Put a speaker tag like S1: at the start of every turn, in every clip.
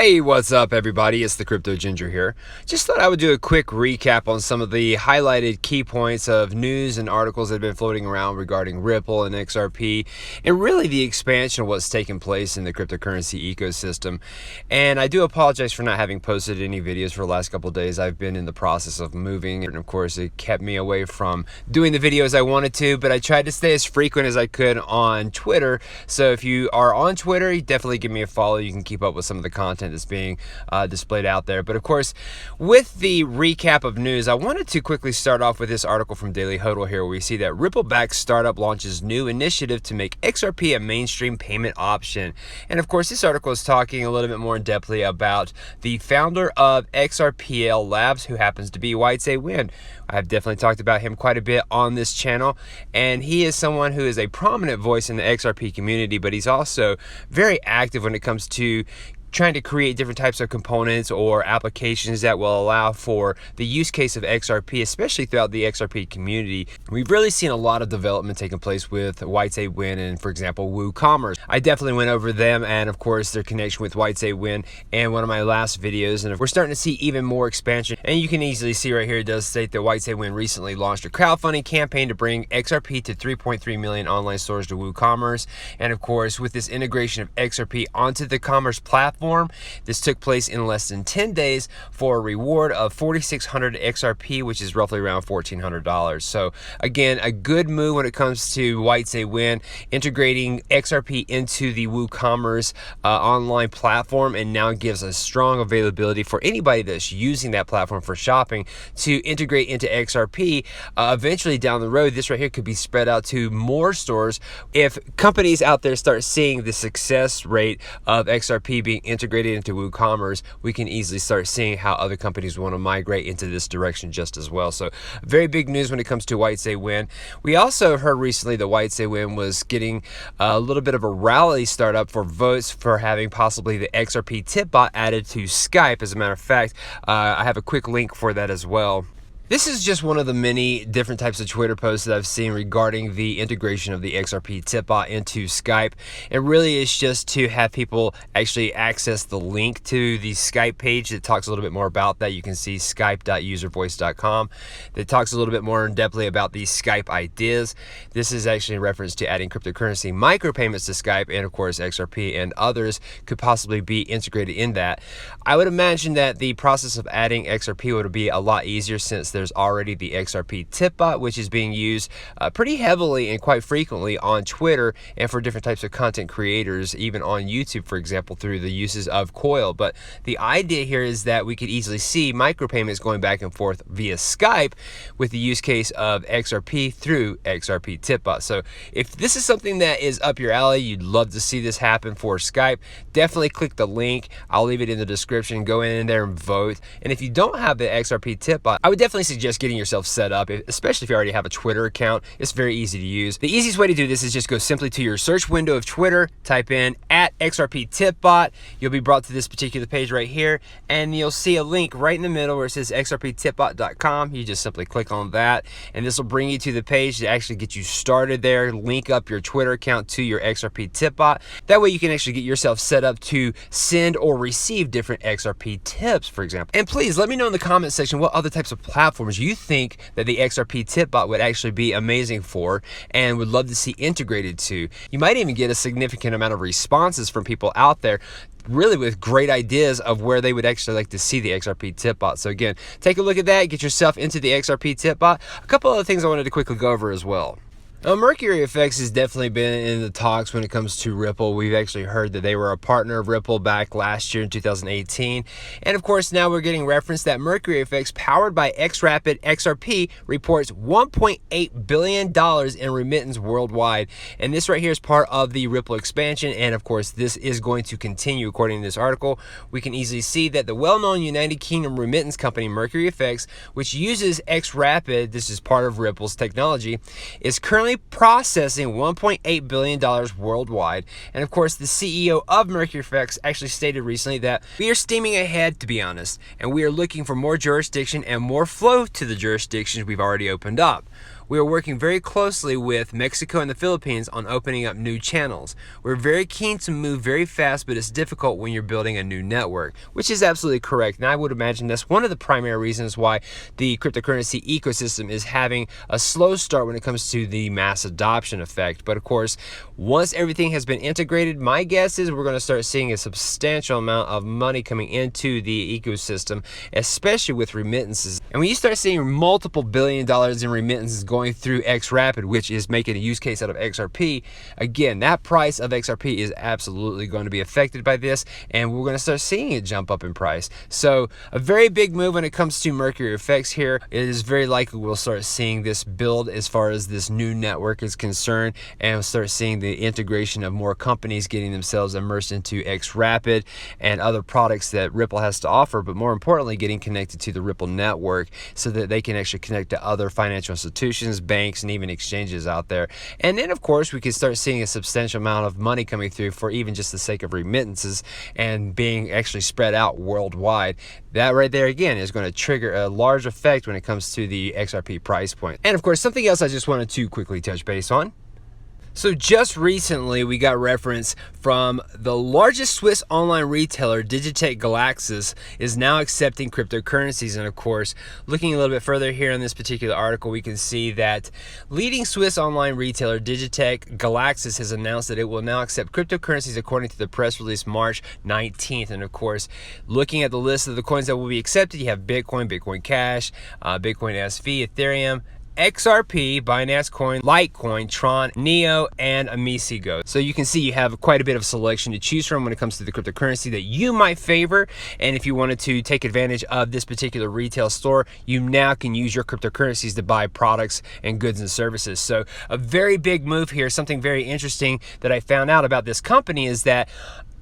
S1: Hey, what's up everybody? It's the Crypto Ginger here. Just thought I would do a quick recap on some of the highlighted key points of news and articles that have been floating around regarding Ripple and XRP and really the expansion of what's taken place in the cryptocurrency ecosystem. And I do apologize for not having posted any videos for the last couple of days. I've been in the process of moving, and of course it kept me away from doing the videos I wanted to, but I tried to stay as frequent as I could on Twitter. So if you are on Twitter, you definitely give me a follow. You can keep up with some of the content that's being displayed out there. But of course, with the recap of news, I wanted to quickly start off with this article from Daily Hodl here, where we see that Ripple-backed startup launches new initiative to make XRP a mainstream payment option. And of course, this article is talking a little bit more in depthly about the founder of XRPL Labs, who happens to be Wyn. I've definitely talked about him quite a bit on this channel, and he is someone who is a prominent voice in the XRP community, but he's also very active when it comes to trying to create different types of components or applications that will allow for the use case of XRP, especially throughout the XRP community. We've really seen a lot of development taking place with Wyn and, for example, WooCommerce. I definitely went over them and, of course, their connection with Wyn in one of my last videos, and we're starting to see even more expansion. And you can easily see right here, it does state that Wyn recently launched a crowdfunding campaign to bring XRP to 3.3 million online stores to WooCommerce. And, of course, with this integration of XRP onto the commerce platform, this took place in less than 10 days for a reward of 4,600 XRP, which is roughly around $1,400. So again, a good move when it comes to Wyn, integrating XRP into the WooCommerce online platform, and now gives a strong availability for anybody that's using that platform for shopping to integrate into XRP. Eventually down the road, this right here could be spread out to more stores. If companies out there start seeing the success rate of XRP being integrated into WooCommerce, we can easily start seeing how other companies want to migrate into this direction just as well. So very big news when it comes to Wyn. We also heard recently that Wyn was getting a little bit of a rally startup for votes for having possibly the XRP tipbot added to Skype. As a matter of fact, I have a quick link for that as well. This is just one of the many different types of Twitter posts that I've seen regarding the integration of the XRP tipbot into Skype. It really is just to have people actually access the link to the Skype page that talks a little bit more about that. You can see skype.uservoice.com that talks a little bit more in depthly about these Skype ideas. This is actually in reference to adding cryptocurrency micropayments to Skype, and of course XRP and others could possibly be integrated in that. I would imagine that the process of adding XRP would be a lot easier, since there's already the XRP tipbot, which is being used pretty heavily and quite frequently on Twitter and for different types of content creators, even on YouTube, for example, through the uses of Coil. But the idea here is that we could easily see micropayments going back and forth via Skype with the use case of XRP through XRP tipbot. So if this is something that is up your alley, you'd love to see this happen for Skype, definitely click the link. I'll leave it in the description. Go in there and vote. And if you don't have the XRP tipbot, I would definitely suggest getting yourself set up, especially if you already have a Twitter account. It's very easy to use. The easiest way to do this is just go simply to your search window of Twitter, type in @XRP tipbot. You'll be brought to this particular page right here, and you'll see a link right in the middle where it says xrptipbot.com. You just simply click on that, and this will bring you to the page to actually get you started there. Link up your Twitter account to your XRP tipbot. That way you can actually get yourself set up to send or receive different XRP tips, for example. And please let me know in the comment section what other types of platforms you think that the XRP tipbot would actually be amazing for and would love to see integrated to. You might even get a significant amount of responses from people out there, really with great ideas of where they would actually like to see the XRP tipbot. So again, take a look at that, get yourself into the XRP tipbot. A couple other things I wanted to quickly go over as well. Now, Mercury FX has definitely been in the talks when it comes to Ripple. We've actually heard that they were a partner of Ripple back last year in 2018. And of course, now we're getting reference that Mercury FX, powered by XRP, reports $1.8 billion in remittance worldwide. And this right here is part of the Ripple expansion. And of course, this is going to continue according to this article. We can easily see that the well-known United Kingdom remittance company, Mercury FX, which uses XRP, this is part of Ripple's technology, is currently processing $1.8 billion worldwide. And of course, the CEO of Mercury FX actually stated recently that we are steaming ahead, to be honest, and we are looking for more jurisdiction and more flow to the jurisdictions we've already opened up. we are working very closely with Mexico and the Philippines on opening up new channels. We're very keen to move very fast, but it's difficult when you're building a new network, which is absolutely correct. And I would imagine that's one of the primary reasons why the cryptocurrency ecosystem is having a slow start when it comes to the mass adoption effect. But of course, once everything has been integrated, my guess is we're going to start seeing a substantial amount of money coming into the ecosystem, especially with remittances. And when you start seeing multiple $billion in remittances going through XRapid, which is making a use case out of XRP, again, that price of XRP is absolutely going to be affected by this, and we're going to start seeing it jump up in price. So a very big move when it comes to Mercury FX here. It is very likely we'll start seeing this build as far as this new network is concerned, and we'll start seeing the integration of more companies getting themselves immersed into XRapid and other products that Ripple has to offer, but more importantly, getting connected to the Ripple network so that they can actually connect to other financial institutions, banks, and even exchanges out there. And then, of course, we can start seeing a substantial amount of money coming through for even just the sake of remittances and being actually spread out worldwide. That right there, again, is going to trigger a large effect when it comes to the XRP price point. And, of course, something else I just wanted to quickly touch base on. So just recently, we got reference from the largest Swiss online retailer, Digitec Galaxis, is now accepting cryptocurrencies. And of course, looking a little bit further here in this particular article, we can see that leading Swiss online retailer, Digitec Galaxis, has announced that it will now accept cryptocurrencies according to the press release March 19th. And of course, looking at the list of the coins that will be accepted, you have Bitcoin, Bitcoin Cash, Bitcoin SV, Ethereum, XRP, Binance Coin, Litecoin, Tron, Neo, and Amigo. So you can see you have quite a bit of selection to choose from when it comes to the cryptocurrency that you might favor. And if you wanted to take advantage of this particular retail store, you now can use your cryptocurrencies to buy products and goods and services. So a very big move here. Something very interesting that I found out about this company is that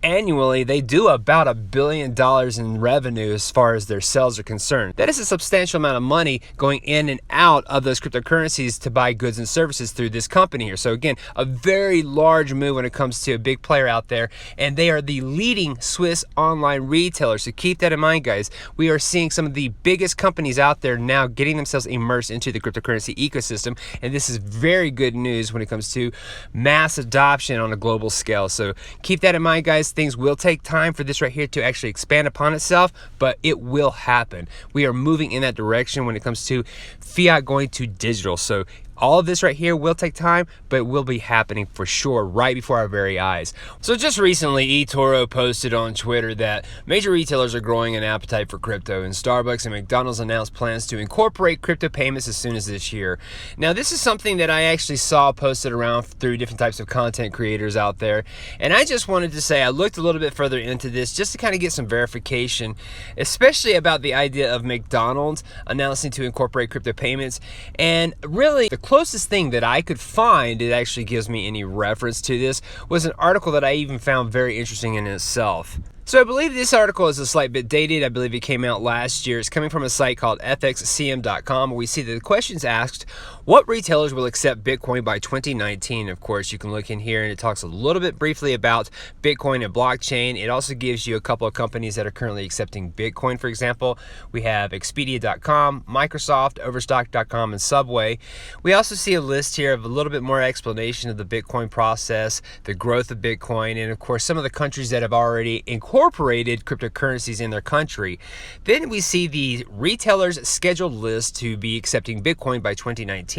S1: annually, they do about $1 billion in revenue as far as their sales are concerned. That is a substantial amount of money going in and out of those cryptocurrencies to buy goods and services through this company here. So again, a very large move when it comes to a big player out there, and they are the leading Swiss online retailer. So keep that in mind, guys. We are seeing some of the biggest companies out there now getting themselves immersed into the cryptocurrency ecosystem, and this is very good news when it comes to mass adoption on a global scale. So keep that in mind, guys. Things will take time for this right here to actually expand upon itself, but it will happen. We are moving in that direction when it comes to fiat going to digital. So all of this right here will take time, but it will be happening for sure right before our very eyes. So just recently, eToro posted on Twitter that major retailers are growing an appetite for crypto, and Starbucks and McDonald's announced plans to incorporate crypto payments as soon as this year. Now, this is something that I actually saw posted around through different types of content creators out there, and I just wanted to say I looked a little bit further into this just to kind of get some verification, especially about the idea of McDonald's announcing to incorporate crypto payments. And really, the closest thing that I could find that actually gives me any reference to this was an article that I even found very interesting in itself. So I believe this article is a slight bit dated. I believe it came out last year. It's coming from a site called fxcm.com, where we see that the questions asked, what retailers will accept Bitcoin by 2019? Of course, you can look in here and it talks a little bit briefly about Bitcoin and blockchain. It also gives you a couple of companies that are currently accepting Bitcoin. For example, we have Expedia.com, Microsoft, Overstock.com, and Subway. We also see a list here of a little bit more explanation of the Bitcoin process, the growth of Bitcoin, and of course, some of the countries that have already incorporated cryptocurrencies in their country. Then we see the retailers' scheduled list to be accepting Bitcoin by 2019.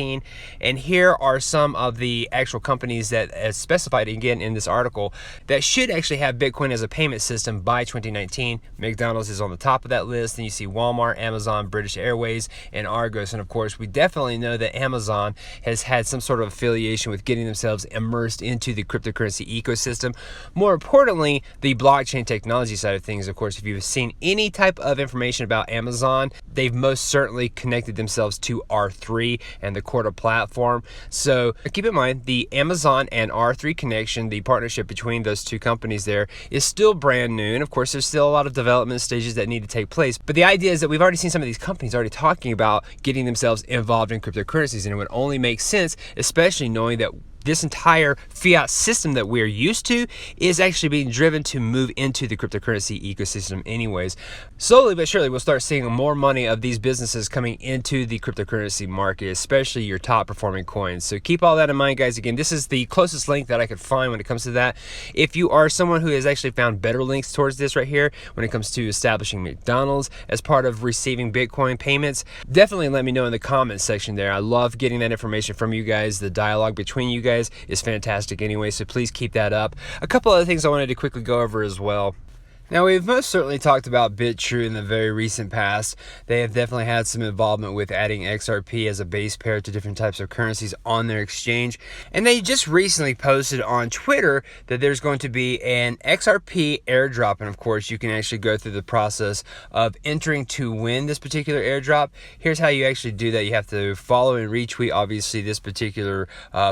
S1: And here are some of the actual companies that, as specified again in this article, that should actually have Bitcoin as a payment system by 2019. McDonald's is on the top of that list. Then you see Walmart, Amazon, British Airways, and Argos. And of course, we definitely know that Amazon has had some sort of affiliation with getting themselves immersed into the cryptocurrency ecosystem. More importantly, the blockchain technology side of things. Of course, if you've seen any type of information about Amazon, they've most certainly connected themselves to R3 and the Corda platform. So keep in mind, the Amazon and R3 connection, the partnership between those two companies there, is still brand new. And of course, there's still a lot of development stages that need to take place. But the idea is that we've already seen some of these companies already talking about getting themselves involved in cryptocurrencies, and it would only make sense, especially knowing that this entire fiat system that we're used to is actually being driven to move into the cryptocurrency ecosystem anyways. Slowly but surely, we'll start seeing more money of these businesses coming into the cryptocurrency market, especially your top performing coins. So keep all that in mind, guys. Again, this is the closest link that I could find when it comes to that. If you are someone who has actually found better links towards this right here when it comes to establishing McDonald's as part of receiving Bitcoin payments, definitely let me know in the comments section there. I love getting that information from you guys. The dialogue between you guys is fantastic anyway, so please keep that up. A couple other things I wanted to quickly go over as well. Now, we've most certainly talked about BitTrue in the very recent past. They have definitely had some involvement with adding XRP as a base pair to different types of currencies on their exchange. And they just recently posted on Twitter that there's going to be an XRP airdrop. And of course, you can actually go through the process of entering to win this particular airdrop. Here's how you actually do that. You have to follow and retweet, obviously, this particular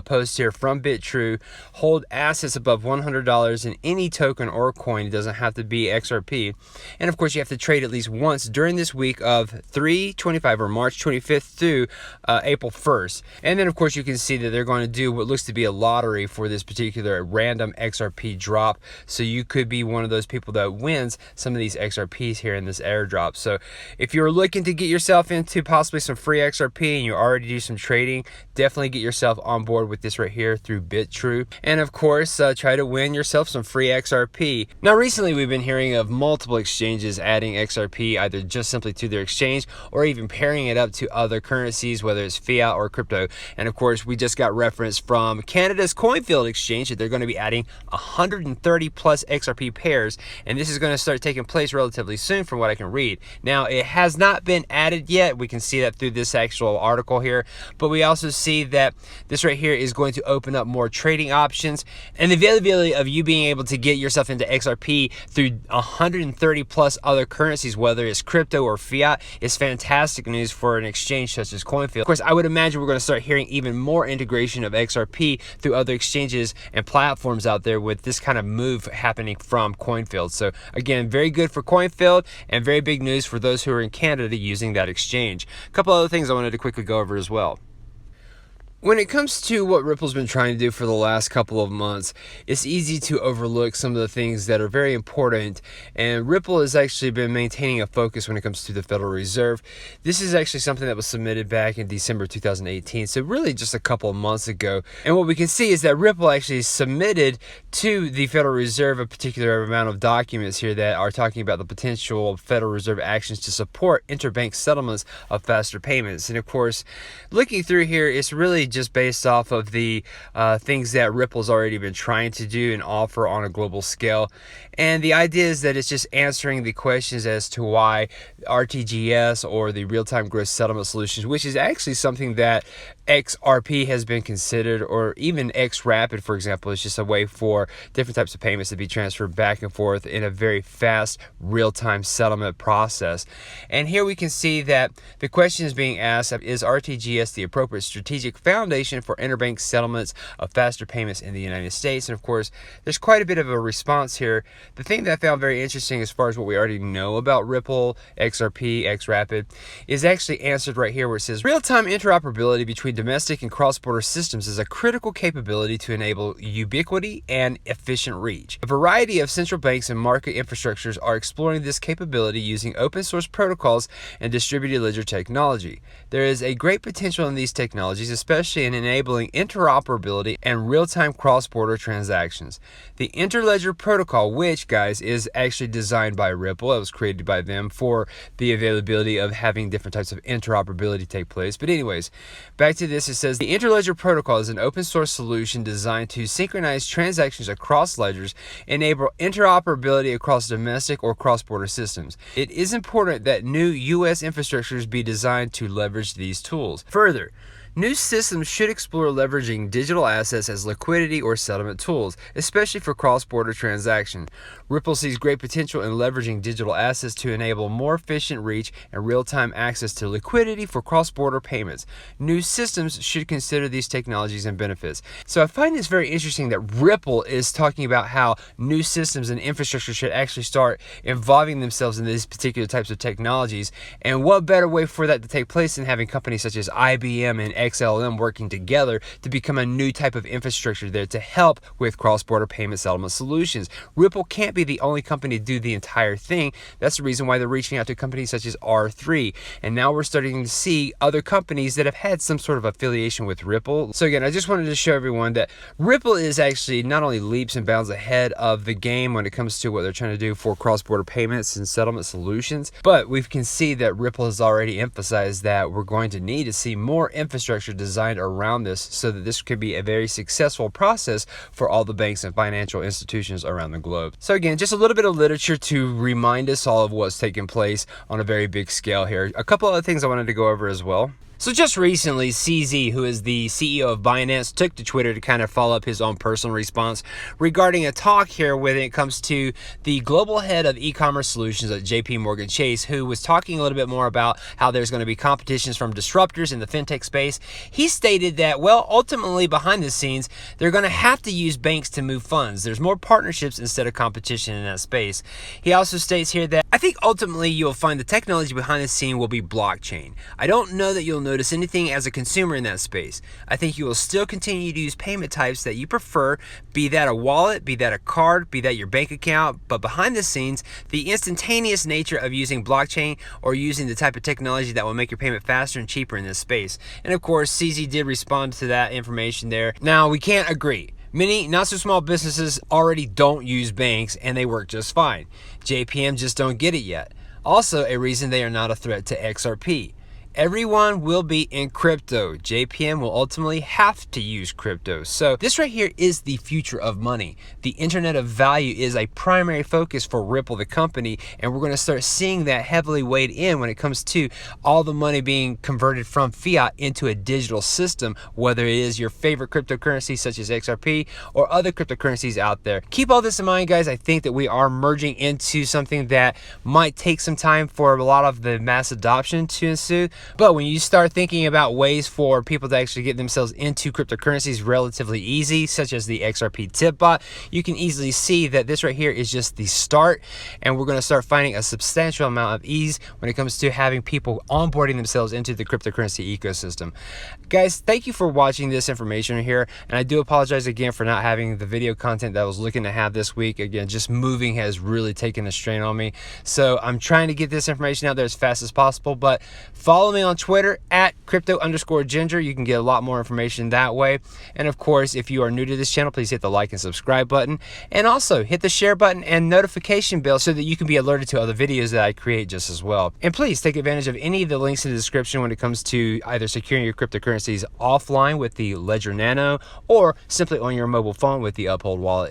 S1: post here from BitTrue. Hold assets above $100 in any token or coin. It doesn't have to be XRP, and of course you have to trade at least once during this week of 3/25 or March 25th through April 1st. And then of course you can see that they're going to do what looks to be a lottery for this particular random XRP drop, so you could be one of those people that wins some of these XRPs here in this airdrop. So if you're looking to get yourself into possibly some free XRP and you already do some trading, definitely get yourself on board with this right here through BitTrue, and of course try to win yourself some free XRP. Now recently we've been hearing of multiple exchanges adding XRP either just simply to their exchange or even pairing it up to other currencies, whether it's fiat or crypto. And of course, we just got reference from Canada's Coinfield exchange that they're going to be adding 130 plus XRP pairs, and this is going to start taking place relatively soon from what I can read. Now, it has not been added yet. We can see that through this actual article here, but we also see that this right here is going to open up more trading options, and the availability of you being able to get yourself into XRP through 130 plus other currencies, whether it's crypto or fiat, is fantastic news for an exchange such as Coinfield. Of course, I would imagine we're going to start hearing even more integration of XRP through other exchanges and platforms out there with this kind of move happening from Coinfield. So again, very good for Coinfield and very big news for those who are in Canada using that exchange. A couple other things I wanted to quickly go over as well. When it comes to what Ripple's been trying to do for the last couple of months, it's easy to overlook some of the things that are very important, and Ripple has actually been maintaining a focus when it comes to the Federal Reserve. This is actually something that was submitted back in December 2018, so really just a couple of months ago. And what we can see is that Ripple actually submitted to the Federal Reserve a particular amount of documents here that are talking about the potential Federal Reserve actions to support interbank settlements of faster payments. And of course, looking through here, it's really just based off of the things that Ripple's already been trying to do and offer on a global scale. And the idea is that it's just answering the questions as to why RTGS, or the real-time gross settlement solutions, which is actually something that XRP has been considered, or even XRapid, for example, is just a way for different types of payments to be transferred back and forth in a very fast real-time settlement process. And here we can see that the question is being asked, is RTGS the appropriate strategic foundation for interbank settlements of faster payments in the United States? And of course, there's quite a bit of a response here. The thing that I found very interesting as far as what we already know about Ripple, XRP, XRapid, is actually answered right here where it says, real-time interoperability between domestic and cross-border systems is a critical capability to enable ubiquity and efficient reach. A variety of central banks and market infrastructures are exploring this capability using open source protocols and distributed ledger technology. There is a great potential in these technologies, especially in enabling interoperability and real-time cross-border transactions. The Interledger protocol, which, guys, is actually designed by Ripple, it was created by them for the availability of having different types of interoperability take place. But anyways, back to this, it says the Interledger protocol is an open source solution designed to synchronize transactions across ledgers, enable interoperability across domestic or cross-border systems. It is important that new U.S. infrastructures be designed to leverage these tools. Further, new systems should explore leveraging digital assets as liquidity or settlement tools, especially for cross-border transactions. Ripple sees great potential in leveraging digital assets to enable more efficient reach and real-time access to liquidity for cross-border payments. New systems should consider these technologies and benefits. So I find this very interesting that Ripple is talking about how new systems and infrastructure should actually start involving themselves in these particular types of technologies. And what better way for that to take place than having companies such as IBM and XLM working together to become a new type of infrastructure there to help with cross-border payment settlement solutions. Ripple can't be the only company to do the entire thing. That's the reason why they're reaching out to companies such as R3. And now we're starting to see other companies that have had some sort of affiliation with Ripple. So again, I just wanted to show everyone that Ripple is actually not only leaps and bounds ahead of the game when it comes to what they're trying to do for cross-border payments and settlement solutions, but we can see that Ripple has already emphasized that we're going to need to see more infrastructure designed around this so that this could be a very successful process for all the banks and financial institutions around the globe. So again, just a little bit of literature to remind us all of what's taking place on a very big scale here. A couple other things I wanted to go over as well. So just recently, CZ, who is the CEO of Binance, took to Twitter to kind of follow up his own personal response regarding a talk here when it comes to the global head of e-commerce solutions at JP Morgan Chase, who was talking a little bit more about how there's going to be competitions from disruptors in the fintech space. He stated that, well, ultimately behind the scenes, they're going to have to use banks to move funds. There's more partnerships instead of competition in that space. He also states here that, I think ultimately you'll find the technology behind the scene will be blockchain. I don't know that you'll notice anything as a consumer in that space. I think you will still continue to use payment types that you prefer, be that a wallet, be that a card, be that your bank account, but behind the scenes, the instantaneous nature of using blockchain or using the type of technology that will make your payment faster and cheaper in this space. And of course, CZ did respond to that information there. Now, we can't agree. Many not so small businesses already don't use banks and they work just fine. JPM just don't get it yet. Also, a reason they are not a threat to XRP. Everyone will be in crypto. JPM will ultimately have to use crypto. So this right here is the future of money. The internet of value is a primary focus for Ripple, the company, and we're going to start seeing that heavily weighed in when it comes to all the money being converted from fiat into a digital system, whether it is your favorite cryptocurrency such as XRP or other cryptocurrencies out there. Keep all this in mind, guys. I think that we are merging into something that might take some time for a lot of the mass adoption to ensue. But when you start thinking about ways for people to actually get themselves into cryptocurrencies relatively easy, such as the XRP tipbot, you can easily see that this right here is just the start, and we're going to start finding a substantial amount of ease when it comes to having people onboarding themselves into the cryptocurrency ecosystem. Guys, thank you for watching this information here, and I do apologize again for not having the video content that I was looking to have this week. Again, just moving has really taken a strain on me, so I'm trying to get this information out there as fast as possible. But follow me on Twitter at @crypto_ginger. You can get a lot more information that way. And of course, if you are new to this channel, please hit the like and subscribe button, and also hit the share button and notification bell so that you can be alerted to other videos that I create just as well. And please take advantage of any of the links in the description when it comes to either securing your cryptocurrencies offline with the Ledger Nano or simply on your mobile phone with the Uphold wallet.